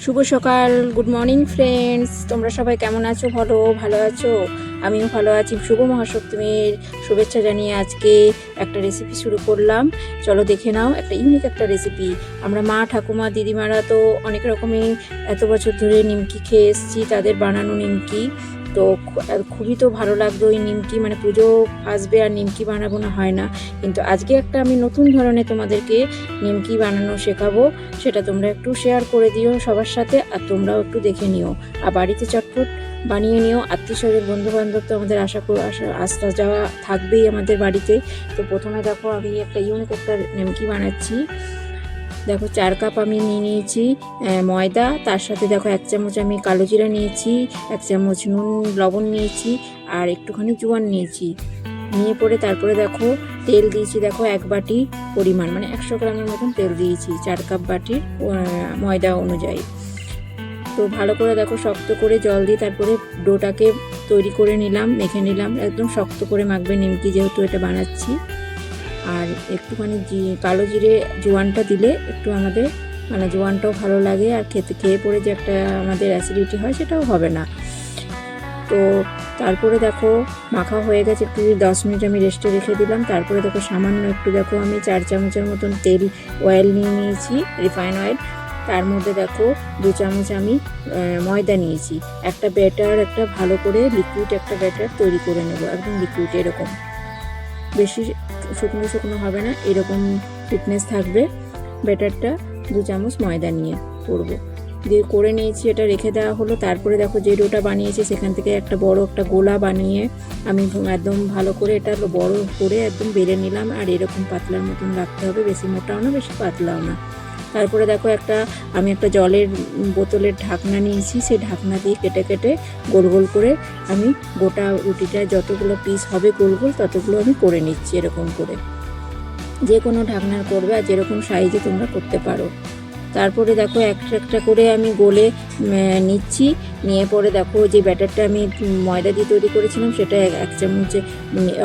শুভ সকাল, good morning friends. তোমরা সবাই কেমন আছো? ভালো আছো? আমিও ভালো আছি। শুভ মহাসপ্তমীর শুভেচ্ছা জানিয়ে আজকে একটা রেসিপি শুরু করলাম। চলো দেখে নাও, একটা ইউনিক একটা রেসিপি। আমরা মা, ঠাকুমা, দিদিমারা তো অনেক রকমই এত বছর ধরে নিমকি খেয়ে এসেছি, তাদের বানানো নিমকি। তো খুবই তো ভালো লাগতো ওই নিমকি, মানে পুজো আসবে আর নিমকি বানাবো না, হয় না। কিন্তু আজকে একটা আমি নতুন ধরনের তোমাদেরকে নিমকি বানানো শেখাবো, সেটা তোমরা একটু শেয়ার করে দিও সবার সাথে, আর তোমরাও একটু দেখে নিও আর বাড়িতে চটপট বানিয়ে নিও। আত্মীয় স্বজন, বন্ধু বান্ধব তো আমাদের আসা যাওয়া থাকবেই আমাদের বাড়িতে। তো প্রথমে দেখো আমি একটা ইউনিক একটা নিমকি বানাচ্ছি। দেখো 4 কাপ আমি নিয়ে নিয়েছি ময়দা, তার সাথে দেখো 1 চামচ আমি কালো জিরা নিয়েছি, 1 চামচ নুন লবণ নিয়েছি, আর একটুখানি জোয়ান নিয়েছি। নিয়ে পরে তারপরে দেখো তেল দিয়েছি, দেখো 1 বাটি পরিমাণ, মানে 100 গ্রামের মতন তেল দিয়েছি 4 কাপ বাটির ময়দা অনুযায়ী। তো ভালো করে দেখো শক্ত করে জল দিয়ে তারপরে ডোটাকে তৈরি করে নিলাম, মেখে নিলাম। একদম শক্ত করে মাখবে নিমকি, যেহেতু এটা বানাচ্ছি। আর একটুখানি কালো জিরে জোয়ানটা দিলে একটু আমাদের মানে জোয়ানটাও ভালো লাগে, আর খেয়ে পরে যে একটা আমাদের অ্যাসিডিটি হয় সেটাও হবে না। তো তারপরে দেখো মাখা হয়ে গেছে, একটু 10 মিনিট আমি রেস্টে রেখে দিলাম। তারপরে দেখো সামান্য একটু দেখো আমি 4 চামচের মতন অয়েল নিয়ে নিয়েছি, রিফাইন অয়েল। তার মধ্যে দেখো 2 চামচ আমি ময়দা নিয়েছি। একটা ব্যাটার, একটা ভালো করে লিকুইড একটা ব্যাটার তৈরি করে নেব, একদম লিকুইড, এরকম বেশি শুকনো শুকনো হবে না, এরকম ফিটনেস থাকবে ব্যাটারটা। 2 চামচ ময়দা নিয়ে করবো, দিয়ে করে নিয়েছি, এটা রেখে দেওয়া হলো। তারপরে দেখো যে ডোটা বানিয়েছি সেখান থেকে একটা বড় একটা গোলা বানিয়ে আমি একদম ভালো করে এটা বড় করে একদম বেলে নিলাম। আর এরকম পাতলার মতন রাখতে হবে, বেশি মোটাও না বেশি পাতলাও না। তারপরে দেখো আমি একটা জলের বোতলের ঢাকনা নিয়েছি, সেই ঢাকনা দিয়ে কেটে কেটে গোল গোল করে আমি গোটা রুটিটায় যতগুলো পিস হবে গোল গোল ততগুলো আমি করে নিচ্ছি। এরকম করে যে কোনো ঢাকনার করবে, আর যেরকম সাইজে তোমরা করতে পারো। তারপরে দেখো একটা একটা করে আমি গোলে নিচ্ছি। নিয়ে পরে দেখো যে ব্যাটারটা আমি ময়দা দিয়ে তৈরি করেছিলাম সেটা 1 চামচে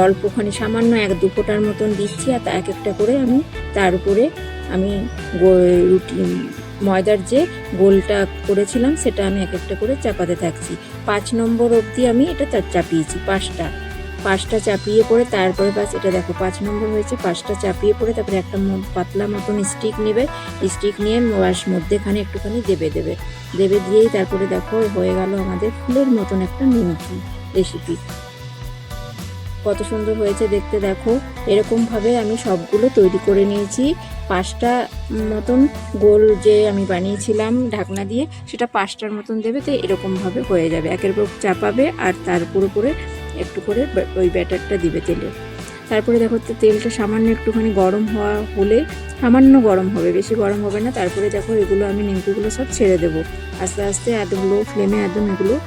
অল্পখানি সামান্য 1-2 ফোঁটার মতন দিচ্ছি। আর এক একটা করে আমি তার উপরে আমি রুটি ময়দার যে গোলটা করেছিলাম সেটা আমি এক একটা করে চাপাতে থাকছি। 5 নম্বর অবধি আমি এটা চাপিয়েছি, 5টা চাপিয়ে পরে তারপরে এটা দেখো 5 নম্বর হয়েছে। 5টা চাপিয়ে পরে তারপরে একটা পাতলা মতন স্টিক নেবে, স্টিক নিয়ে মধ্যেখানে একটুখানি দেবে দিয়েই তারপরে দেখো হয়ে গেল আমাদের ফুলের মতন একটা নিমকি রেসিপি। কত সুন্দর হয়েছে দেখতে দেখো। এরকমভাবে আমি সবগুলো তৈরি করে নিয়েছি। 5টা মতন গোল যে আমি বানিয়েছিলাম ঢাকনা দিয়ে, সেটা 5টার মতন দেবে, তো এরকমভাবে হয়ে যাবে। একের পর চাপাবে আর তার উপরে একটু করে ওই ব্যাটারটা দিবে তেলে। তারপরে দেখো তেলটা সামান্য একটুখানি গরম হলে, সামান্য গরম হবে, বেশি গরম হবে না। তারপরে দেখো এগুলো আমি নিমকিগুলো সব ছেড়ে দেবো আস্তে আস্তে, একদম লো ফ্লেমে একদম এগুলো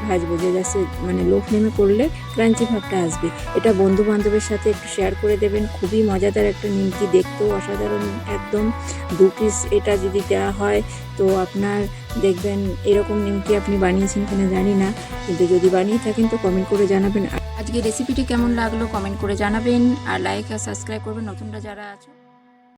ভাজবো। যে যাচ্ছে মানে লো ফ্লেমে করলে ক্রাঞ্চি ভাবটা আসবে। এটা বন্ধু বান্ধবের সাথে একটু শেয়ার করে দেবেন, খুবই মজাদার একটা নিমকি, দেখতেও অসাধারণ একদম। 2 পিস এটা যদি দেওয়া হয় তো আপনার দেখবেন এরকম নিমকি আপনি বানিয়েছেন কিনা জানি না, কিন্তু যদি বানিয়ে থাকেন তো কমেন্ট করে জানাবেন। আজকে রেসিপিটি কেমন লাগলো কমেন্ট করে জানাবেন, আর লাইক আর সাবস্ক্রাইব করবেন নতুনরা যারা আছো।